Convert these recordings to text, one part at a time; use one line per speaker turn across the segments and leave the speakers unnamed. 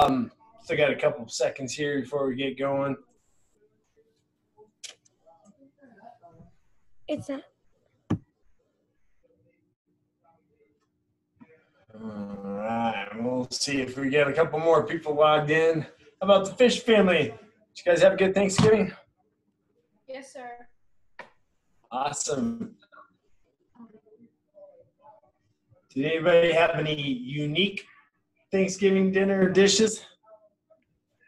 Still got a couple of seconds here before we get going.
It's a
All right, we'll see if we get a couple more people logged in. How about the Fish family? Did you guys have a good Thanksgiving?
Yes, sir.
Awesome. Did anybody have any unique Thanksgiving dinner dishes?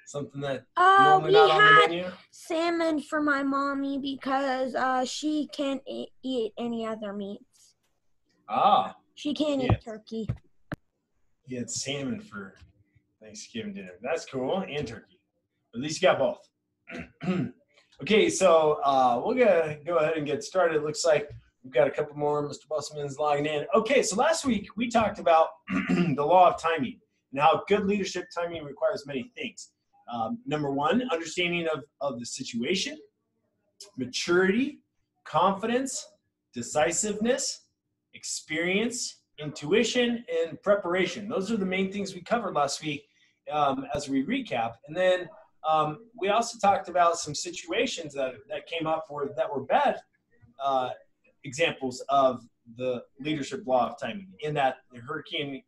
Something that normally
we
not on the
had
menu?
salmon for my mommy because she can't eat any other meats.
Ah,
She can't
Yeah.
eat turkey.
you had salmon for Thanksgiving dinner. That's cool, and turkey. At least you got both. Okay, so we're gonna go ahead and get started. It looks like we've got a couple more. Mr. Busman's logging in. Okay, so last week we talked about the law of timing and how good leadership timing requires many things. Number one, understanding of the situation, maturity, confidence, decisiveness, experience, intuition, and preparation. Those are the main things we covered last week as we recap. And then we also talked about some situations that came up that were bad examples of the leadership law of timing, in that the Hurricane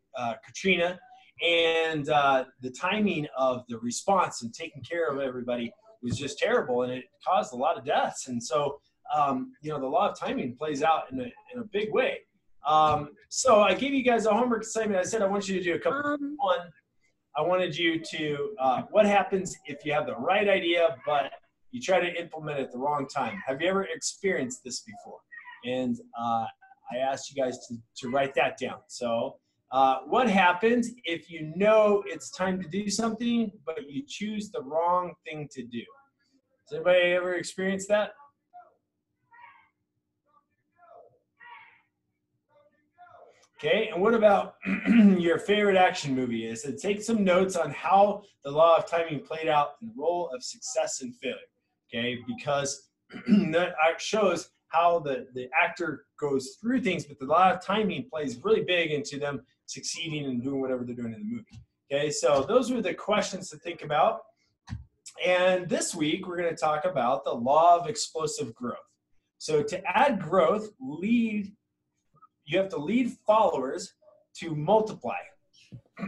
Katrina and the timing of the response and taking care of everybody was just terrible, and it caused a lot of deaths. And so, the law of timing plays out in a big way. So I gave you guys a homework assignment. I said I want you to do a couple. One, I wanted you to, what happens if you have the right idea, but you try to implement it at the wrong time? Have you ever experienced this before? And I asked you guys to write that down. So what happens if you know it's time to do something, but you choose the wrong thing to do? Has anybody ever experienced that? Okay, and what about your favorite action movie? I said take some notes on how the law of timing played out in the role of success and failure. Okay, because that shows how the actor goes through things, but the law of timing plays really big into them succeeding and doing whatever they're doing in the movie. Okay, so those were the questions to think about. And this week, we're going to talk about the law of explosive growth. So to add growth, you have to lead followers to multiply.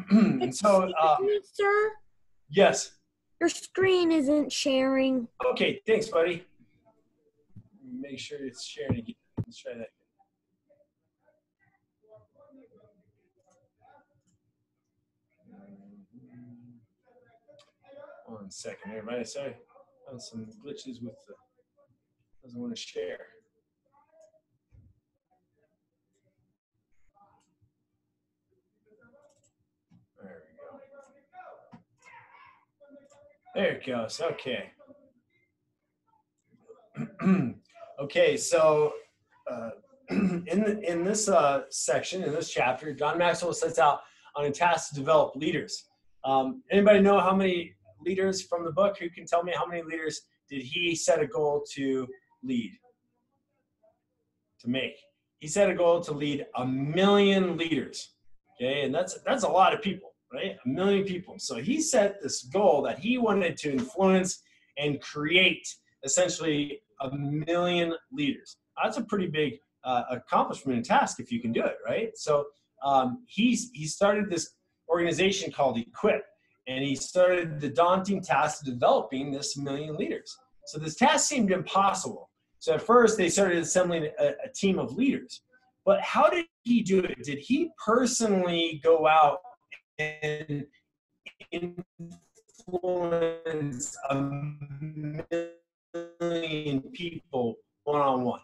And so,
Sir,
yes.
your screen isn't sharing.
Okay, thanks, buddy. Make sure it's sharing again. Let's try that. 1 second, everybody. Sorry, found some glitches with the doesn't want to share. There we go. There it goes. Okay. Okay, so in this section, in this chapter, John Maxwell sets out on a task to develop leaders. Anybody know how many leaders from the book? Who can tell me how many leaders did he set a goal to lead, to make? He set a goal to lead 1 million leaders. Okay, and that's a lot of people, right? 1 million people. So he set this goal that he wanted to influence and create essentially 1 million leaders. That's a pretty big accomplishment and task if you can do it, right? So he started this organization called Equip, and he started the daunting task of developing this 1 million leaders. So this task seemed impossible. So at first they started assembling a team of leaders. But how did he do it? Did he personally go out and influence 1 million people one-on-one?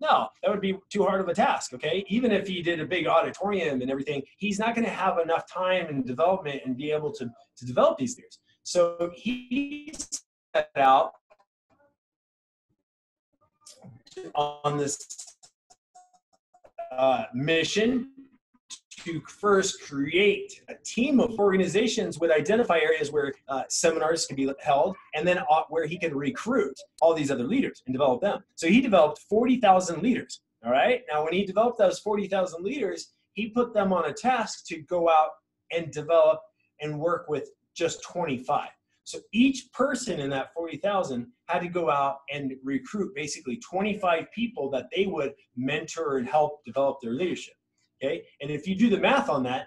No, that would be too hard of a task, okay? Even if he did a big auditorium and everything, he's not going to have enough time and development and be able to develop these leaders. So he set out on this mission to first create a team of organizations, would identify areas where seminars could be held, and then where he could recruit all these other leaders and develop them. So he developed 40,000 leaders, all right? Now, when he developed those 40,000 leaders, he put them on a task to go out and develop and work with just 25. So each person in that 40,000 had to go out and recruit basically 25 people that they would mentor and help develop their leadership. Okay, and if you do the math on that,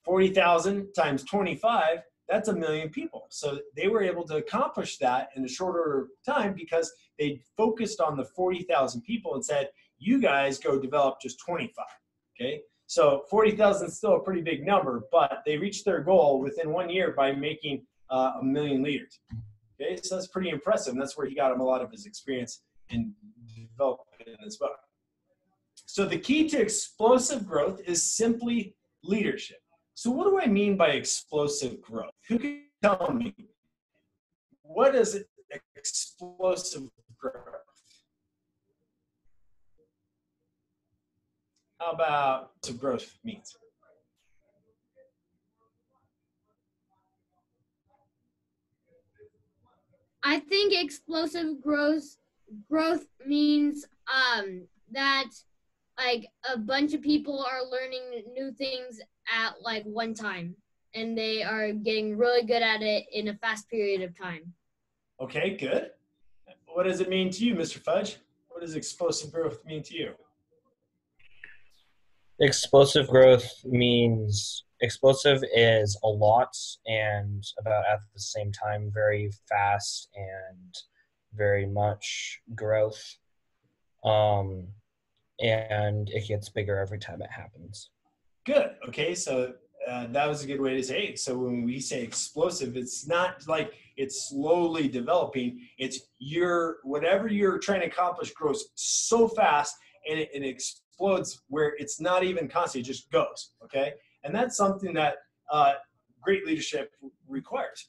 40,000 times 25, that's 1 million people. So they were able to accomplish that in a shorter time because they focused on the 40,000 people and said, you guys go develop just 25. Okay, so 40,000 is still a pretty big number, but they reached their goal within 1 year by making 1 million leaders. Okay, so that's pretty impressive. And that's where he got him a lot of his experience in developing this book. So the key to explosive growth is simply leadership. So what do I mean by explosive growth? Who can tell me? What is explosive growth? How about what growth means?
I think explosive growth means that like a bunch of people are learning new things at like one time, and they are getting really good at it in a fast period of time.
Okay, good. What does it mean to you, Mr. Fudge? What does explosive growth mean to you?
Explosive growth means explosive is a lot and about at the same time very fast and very much growth. And it gets bigger every time it happens.
Good. Okay, so that was a good way to say it. So when we say explosive, it's not like it's slowly developing. It's whatever you're trying to accomplish grows so fast and it explodes where it's not even constant. It just goes. Okay, and that's something that great leadership requires.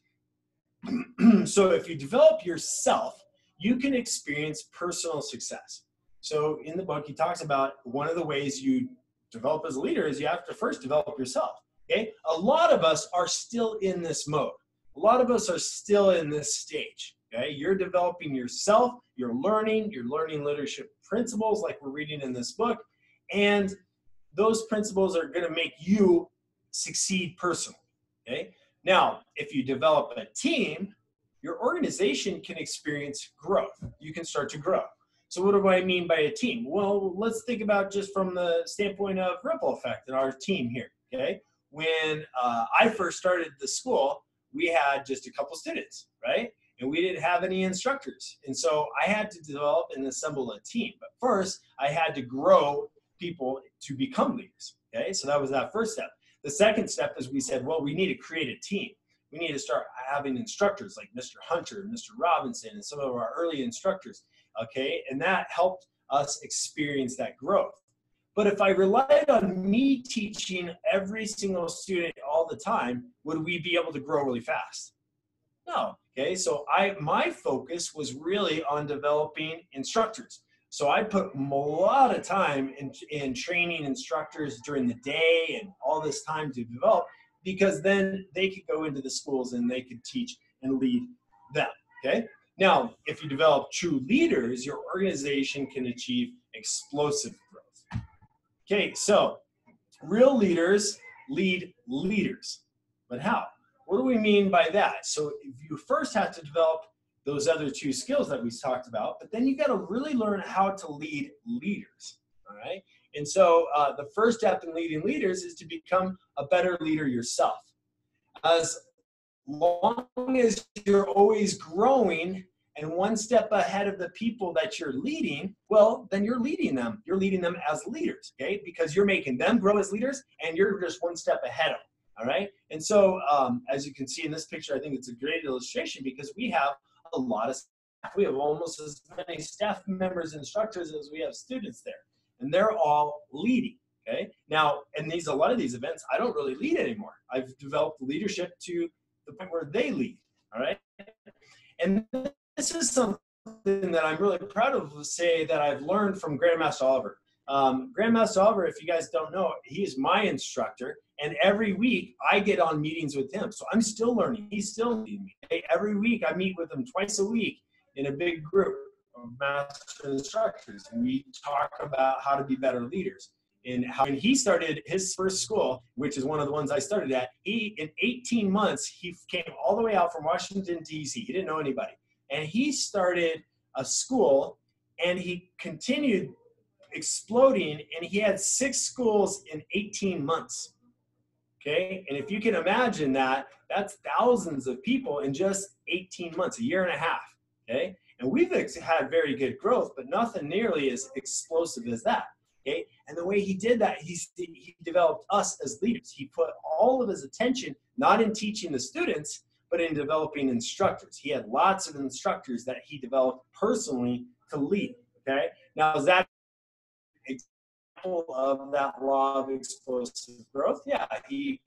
So if you develop yourself, you can experience personal success. So in the book, he talks about one of the ways you develop as a leader is you have to first develop yourself. Okay, a lot of us are still in this mode. A lot of us are still in this stage. Okay, you're developing yourself. You're learning leadership principles like we're reading in this book, and those principles are going to make you succeed personally. Okay, now if you develop a team, your organization can experience growth. You can start to grow. So what do I mean by a team? Well, let's think about just from the standpoint of ripple effect in our team here, okay? When I first started the school, we had just a couple students, right? And we didn't have any instructors. And so I had to develop and assemble a team. But first, I had to grow people to become leaders, okay? So that was that first step. The second step is we said, well, we need to create a team. We need to start having instructors like Mr. Hunter, Mr. Robinson, and some of our early instructors. Okay, and that helped us experience that growth. But if I relied on me teaching every single student all the time, would we be able to grow really fast? No. Okay, so my focus was really on developing instructors. So I put a lot of time in training instructors during the day and all this time to develop, because then they could go into the schools and they could teach and lead them. Okay. Now, if you develop true leaders, your organization can achieve explosive growth. Okay, so real leaders lead leaders. But how? What do we mean by that? So you first have to develop those other two skills that we talked about, but then you got to really learn how to lead leaders. All right? And so the first step in leading leaders is to become a better leader yourself. As long as you're always growing and one step ahead of the people that you're leading, well, then you're leading them. You're leading them as leaders, okay? Because you're making them grow as leaders and you're just one step ahead of them, all right? And so as you can see in this picture, I think it's a great illustration because we have a lot of staff. We have almost as many staff members and instructors as we have students there. And they're all leading, okay? Now, in a lot of these events, I don't really lead anymore. I've developed leadership to the point where they lead, all right? And this is something that I'm really proud of to say that I've learned from Grandmaster Oliver. Grandmaster Oliver, if you guys don't know, he's my instructor, and every week I get on meetings with him. So I'm still learning. He's still leading me. Every week I meet with him twice a week in a big group of master instructors, and we talk about how to be better leaders. in how when he started his first school, which is one of the ones I started at, he in 18 months, he came all the way out from Washington, D.C. He didn't know anybody. And he started a school, and he continued exploding, and he had 6 schools in 18 months. Okay, and if you can imagine that, that's thousands of people in just 18 months, a year and a half. Okay, and we've had very good growth, but nothing nearly as explosive as that. Okay, and the way he did that, he developed us as leaders. He put all of his attention not in teaching the students, but in developing instructors. He had lots of instructors that he developed personally to lead. Okay, now is that example of that law of explosive growth? Yeah, he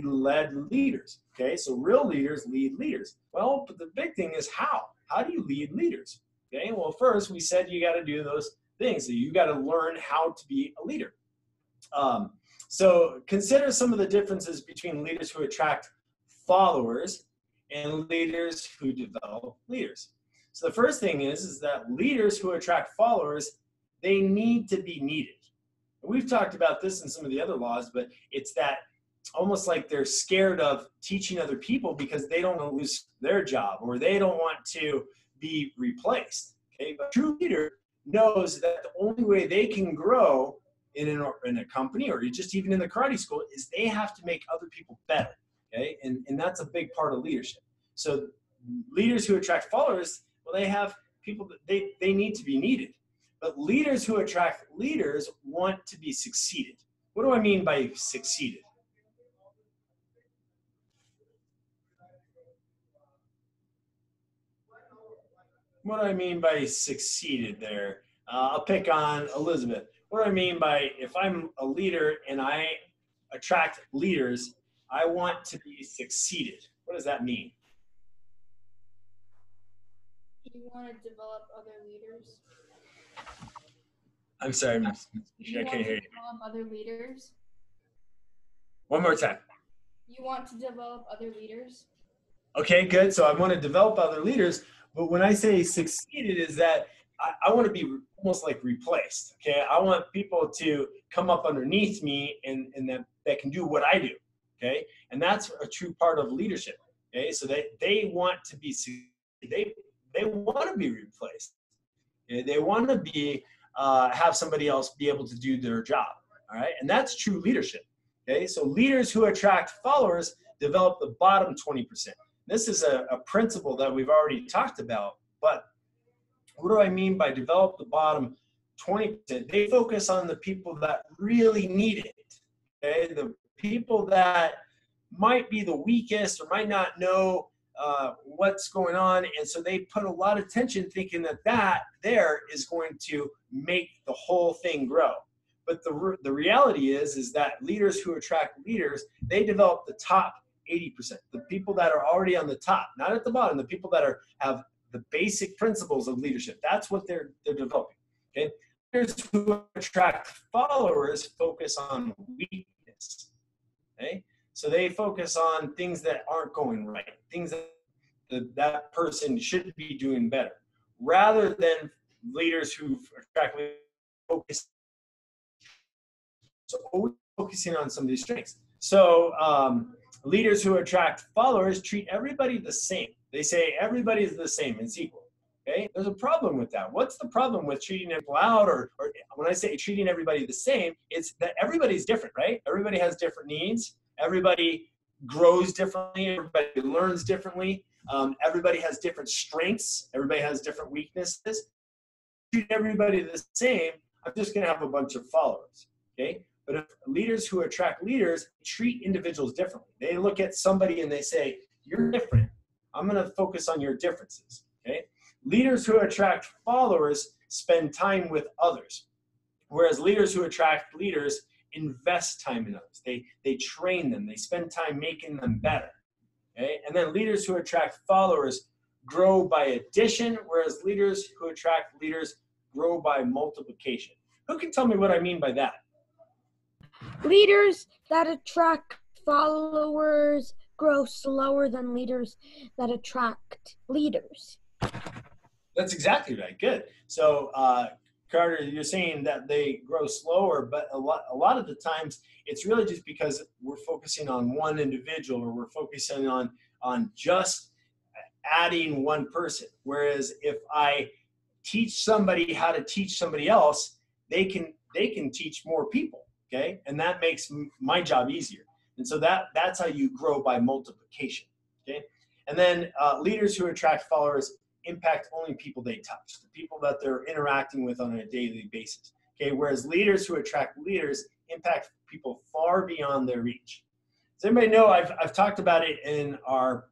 led leaders. Okay, so real leaders lead leaders. Well, but the big thing is how? How do you lead leaders? Okay, well, first we said you got to do those things. So you got to learn how to be a leader. So consider some of the differences between leaders who attract followers and leaders who develop leaders. So the first thing is that leaders who attract followers, they need to be needed. We've talked about this in some of the other laws, but it's that almost like they're scared of teaching other people because they don't want to lose their job or they don't want to be replaced. Okay, but a true leader knows that the only way they can grow in a company or just even in the karate school is they have to make other people better. Okay, and that's a big part of leadership. So leaders who attract followers, well, they have people that they need to be needed. But leaders who attract leaders want to be succeeded. What do I mean by succeeded? What do I mean by succeeded there? I'll pick on Elizabeth. What do I mean by if I'm a leader and I attract leaders, I want to be succeeded? What does that mean?
You want to develop other leaders?
I'm sorry, I can't hear you.
Develop other leaders?
One more time.
You want to develop other leaders?
Okay, good. So I want to develop other leaders, but when I say succeeded is that I want to be almost like replaced. Okay, I want people to come up underneath me and that can do what I do. Okay, and that's a true part of leadership. Okay, so they want to be they want to be replaced. Okay? They want to be have somebody else be able to do their job. All right, and that's true leadership. Okay, so leaders who attract followers develop the bottom 20%. This is a principle that we've already talked about, but what do I mean by develop the bottom 20%? They focus on the people that really need it. Okay, the people that might be the weakest or might not know what's going on, and so they put a lot of attention thinking that there is going to make the whole thing grow. But the reality is that leaders who attract leaders, they develop the top 80%, the people that are already on the top, not at the bottom, the people that have the basic principles of leadership. That's what they're developing. Okay, leaders who attract followers focus on weakness. Okay, so they focus on things that aren't going right, things that person should be doing better, rather than leaders who attract focus. So always focusing on some of these strengths. So leaders who attract followers treat everybody the same. They say everybody is the same, it's equal. Okay, there's a problem with that. What's the problem with treating people out, or when I say treating everybody the same, it's that everybody's different, right? Everybody has different needs. Everybody grows differently. Everybody learns differently. Everybody has different strengths. Everybody has different weaknesses. Treat everybody the same, I'm just going to have a bunch of followers. Okay, but if leaders who attract leaders treat individuals differently, they look at somebody and they say, "You're different. I'm going to focus on your differences." Okay, leaders who attract followers spend time with others, whereas leaders who attract leaders invest time in others. They train them. They spend time making them better. Okay, and then leaders who attract followers grow by addition, whereas leaders who attract leaders grow by multiplication. Who can tell me what I mean by that?
Leaders that attract followers grow slower than leaders that attract leaders.
That's exactly right. Good. So Carter, you're saying that they grow slower, but a lot of the times it's really just because we're focusing on one individual, or we're focusing on just adding one person. Whereas if I teach somebody how to teach somebody else, they can teach more people. Okay, and that makes my job easier. And so that's how you grow, by multiplication. Okay, and then leaders who attract followers impact only people they touch, the people that they're interacting with on a daily basis. Okay, whereas leaders who attract leaders impact people far beyond their reach. Does anybody know, I've talked about it in our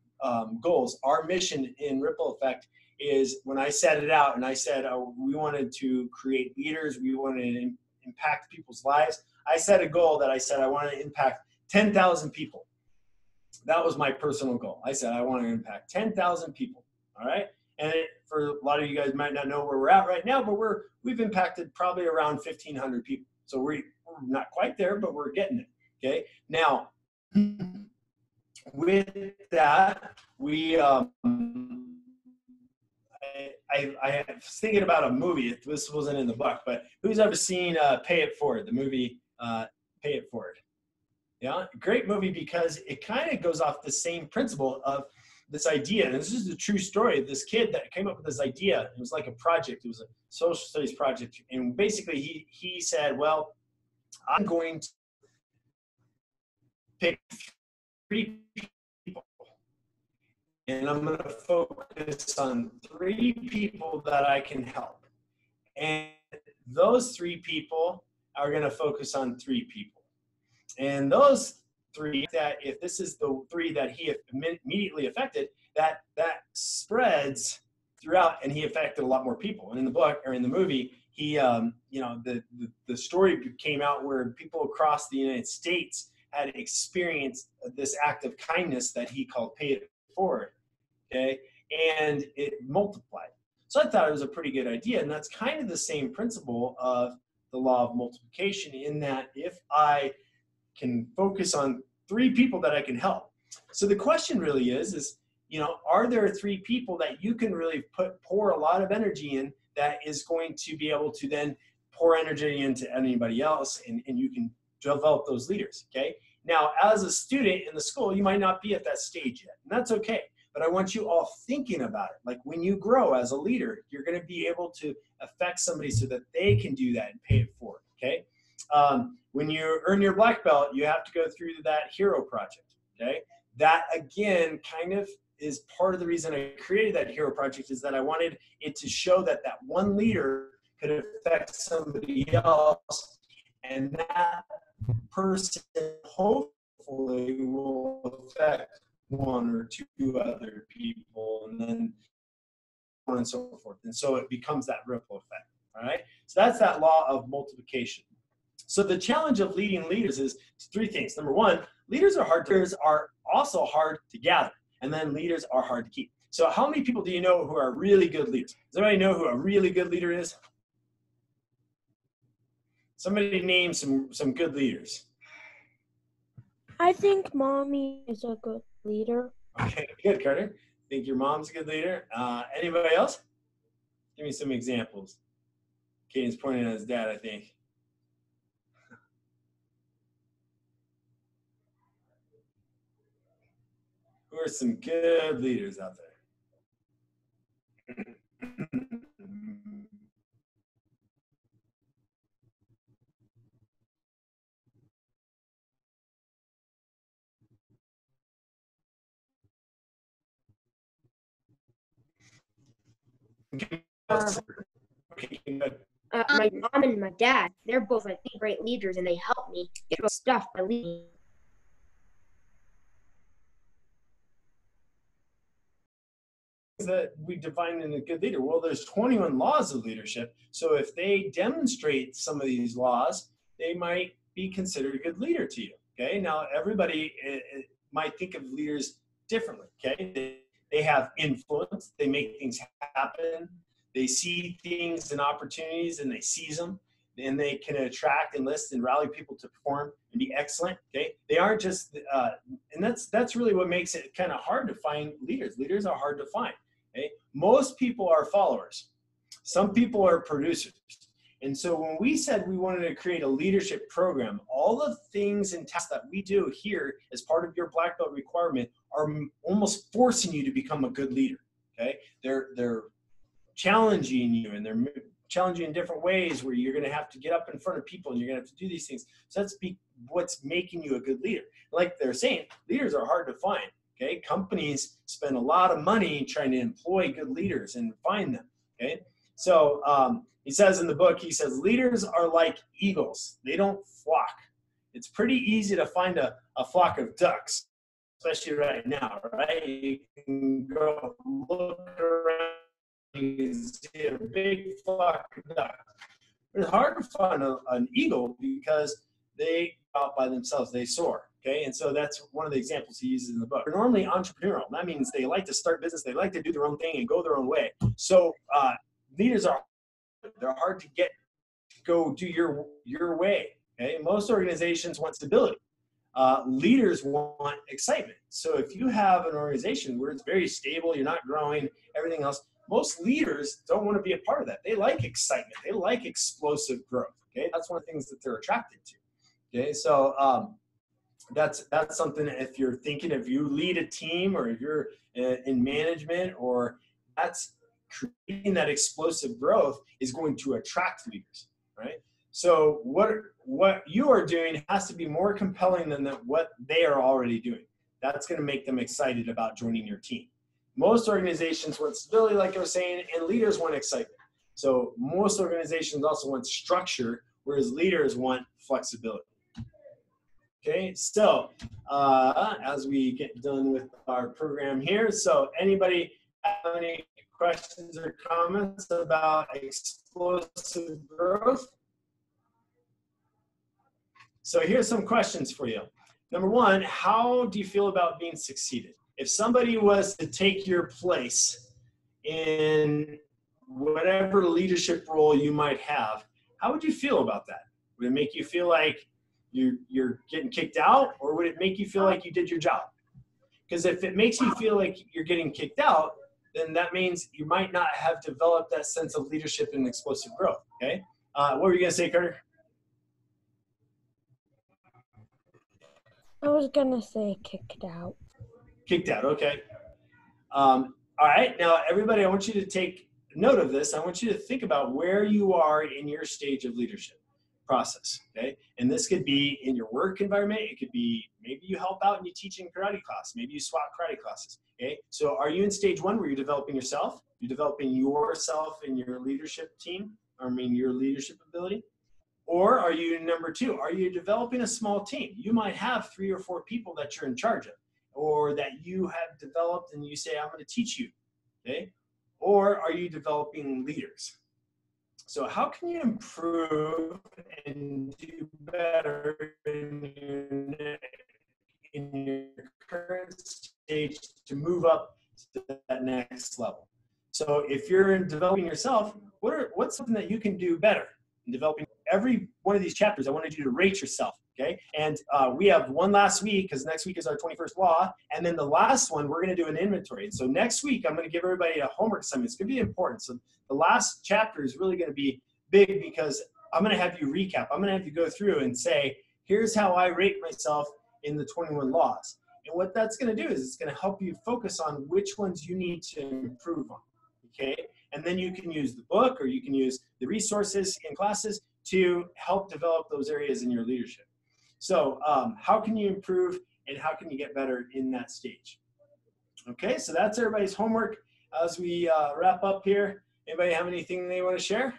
goals. Our mission in Ripple Effect is, when I set it out and I said we wanted to create leaders, we wanted to impact people's lives, I set a goal that I said I wanted to impact 10,000 people. That was my personal goal. I said I want to impact 10,000 people. All right. And for a lot of you guys might not know where we're at right now, but we've impacted probably around 1,500 people. So we're not quite there, but we're getting it. Okay. Now, with that, we I was thinking about a movie. This wasn't in the book, but who's ever seen Pay It Forward, the movie Pay It Forward? Yeah, great movie, because it kind of goes off the same principle of this idea. And this is a true story of this kid that came up with this idea. It was like a project. It was a social studies project. And basically he said, well, I'm going to pick 3 people, and I'm going to focus on 3 people that I can help. And those 3 people are going to focus on 3 people. And those 3, that if this is the 3 that he immediately affected, that spreads throughout, and he affected a lot more people. And in the book, or in the movie, he, the story came out where people across the United States had experienced this act of kindness that he called Pay It Forward. Okay, and it multiplied. So I thought it was a pretty good idea, and that's kind of the same principle of the law of multiplication, in that if I can focus on 3 people that I can help. So the question really is, are there 3 people that you can really pour a lot of energy in, that is going to be able to then pour energy into anybody else, and you can develop those leaders, okay? Now, as a student in the school, you might not be at that stage yet, and that's okay. But I want you all thinking about it. Like, when you grow as a leader, you're going to be able to affect somebody so that they can do that and pay it forward, okay? When you earn your black belt, you have to go through that hero project, okay? That, again, kind of is part of the reason I created that hero project, is that I wanted it to show that that one leader could affect somebody else, and that person hopefully will affect 1 or 2 other people, and then on and so forth. And so it becomes that ripple effect, all right? So that's that law of multiplication. So the challenge of leading leaders is 3 things. Number 1, leaders are also hard to gather, and then leaders are hard to keep. So how many people do you know who are really good leaders? Does anybody know who a really good leader is? Somebody name some good leaders.
I think Mommy is a good leader.
Okay, good, Carter. Think your mom's a good leader. Anybody else? Give me some examples. Caden's pointing at his dad, I think. Who are some good leaders out there?
My mom and my dad, they're both, I think, great leaders, and they help me get stuff by leading.
That we define in a good leader. Well, there's 21 laws of leadership. So if they demonstrate some of these laws, they might be considered a good leader to you. Okay. Now, everybody might think of leaders differently. Okay. They have influence. They make things happen. They see things and opportunities, and they seize them. And they can attract, enlist, and rally people to perform and be excellent. Okay, they aren't just, and that's really what makes it kind of hard to find leaders. Leaders are hard to find. Okay, most people are followers. Some people are producers, And so when we said we wanted to create a leadership program, all the things and tasks that we do here as part of your black belt requirement are almost forcing you to become a good leader. Okay, they're challenging you, and they're challenging in different ways where you're going to have to get up in front of people and you're going to have to do these things. So that's what's making you a good leader. Like they're saying, leaders are hard to find. Okay, companies spend a lot of money trying to employ good leaders and find them. Okay, so he says in the book, he says, leaders are like eagles. They don't flock. It's pretty easy to find a flock of ducks, especially right now, right? You can go look around, you can see a big flock of ducks. But it's hard to find an eagle because they go out by themselves, they soar. Okay, and so that's one of the examples he uses in the book. They're normally entrepreneurial. That means they like to start business, they like to do their own thing and go their own way. So leaders they're hard to get to go do your way. Okay, most organizations want stability. Leaders want excitement. So if you have an organization where it's very stable, you're not growing, everything else, most leaders don't want to be a part of that. They like excitement. They like explosive growth. Okay, that's one of the things that they're attracted to. Okay, so that's something. If you're thinking, if you lead a team or if you're in management, or that's creating that explosive growth is going to attract leaders, right? So what you are doing has to be more compelling than what they are already doing. That's going to make them excited about joining your team. Most organizations want stability, like I was saying, and leaders want excitement. So most organizations also want structure, whereas leaders want flexibility. Okay, so as we get done with our program here, so anybody have any questions or comments about explosive growth? So here's some questions for you. Number one, how do you feel about being succeeded? If somebody was to take your place in whatever leadership role you might have, how would you feel about that? Would it make you feel like you're getting kicked out, or would it make you feel like you did your job? Because if it makes you feel like you're getting kicked out, then that means you might not have developed that sense of leadership and explosive growth. Okay, what were you gonna say, Carter?
I was gonna say kicked out.
Kicked out. Okay. All right. Now, everybody, I want you to take note of this. I want you to think about where you are in your stage of leadership process. Okay, and this could be in your work environment. It could be maybe you help out and you teach in karate class. Maybe you swap karate classes. Okay, so are you in stage one where you're developing yourself? You're developing yourself in your leadership team, your leadership ability? Or are you number two? Are you developing a small team? You might have 3 or 4 people that you're in charge of, or that you have developed and you say, I'm going to teach you. Okay, or are you developing leaders? So how can you improve and do better in your current stage to move up to that next level? So if you're in developing yourself, what's something that you can do better in developing? Every one of these chapters, I wanted you to rate yourself, okay? And we have one last week, because next week is our 21st law, and then the last one, we're going to do an inventory. And so next week, I'm going to give everybody a homework assignment. It's going to be important. So the last chapter is really going to be big, because I'm going to have you recap. I'm going to have you go through and say, here's how I rate myself in the 21 laws. And what that's going to do is it's going to help you focus on which ones you need to improve on, okay? And then you can use the book, or you can use the resources in classes to help develop those areas in your leadership. So how can you improve, and how can you get better in that stage? Okay, so that's everybody's homework as we wrap up here. Anybody have anything they want to share?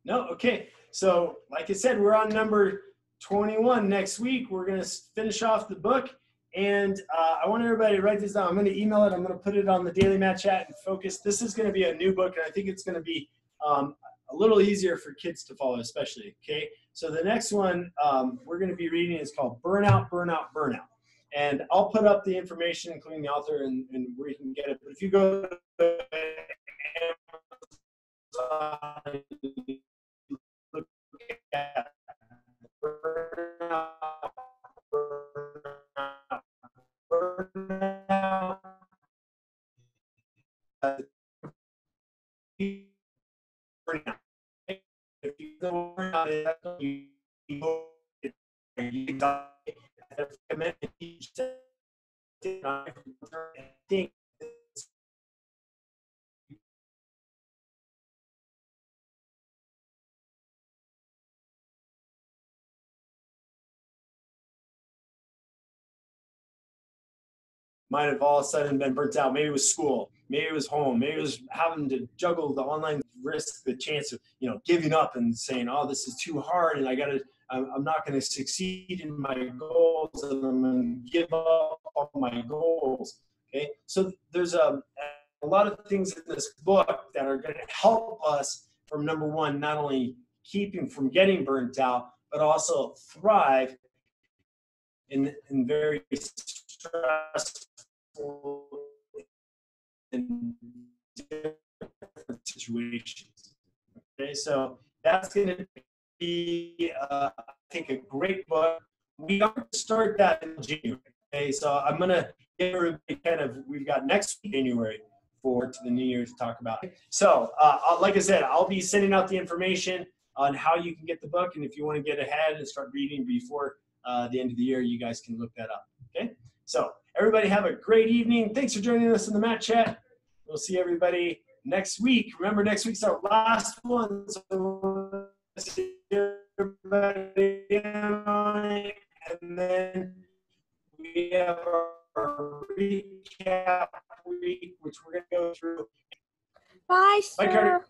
No? Okay, so like I said, we're on number 21 next week. We're going to finish off the book. And I want everybody to write this down. I'm going to email it. I'm going to put it on the Daily Matt Chat and Focus. This is going to be a new book, and I think it's going to be a little easier for kids to follow, especially. Okay, so the next one we're going to be reading is called Burnout, Burnout, Burnout. And I'll put up the information, including the author, and where you can get it. But if you go to Amazon, look at Burnout, Burnout, I think might have all of a sudden been burnt out. Maybe it was school, maybe it was home, maybe it was having to juggle the online risk, the chance of giving up and saying, "Oh, this is too hard, and I'm not going to succeed in my goals, and I'm going to give up on my goals." Okay, so there's a lot of things in this book that are going to help us from, number one, not only keeping from getting burnt out, but also thrive in very stressful and different situations. Okay, so that's going to be, I think, a great book. We are going to start that in January. Okay, so I'm going to give everybody we've got next week, January, to the new year to talk about it. So, like I said, I'll be sending out the information on how you can get the book, and if you want to get ahead and start reading before the end of the year, you guys can look that up. Okay, so everybody have a great evening. Thanks for joining us in the Mat Chat. We'll see everybody next week. Remember, next week's our last one, so see everybody, and then we have our recap week, which we're going to go through.
Bye,
Bye,
sir.
Carter.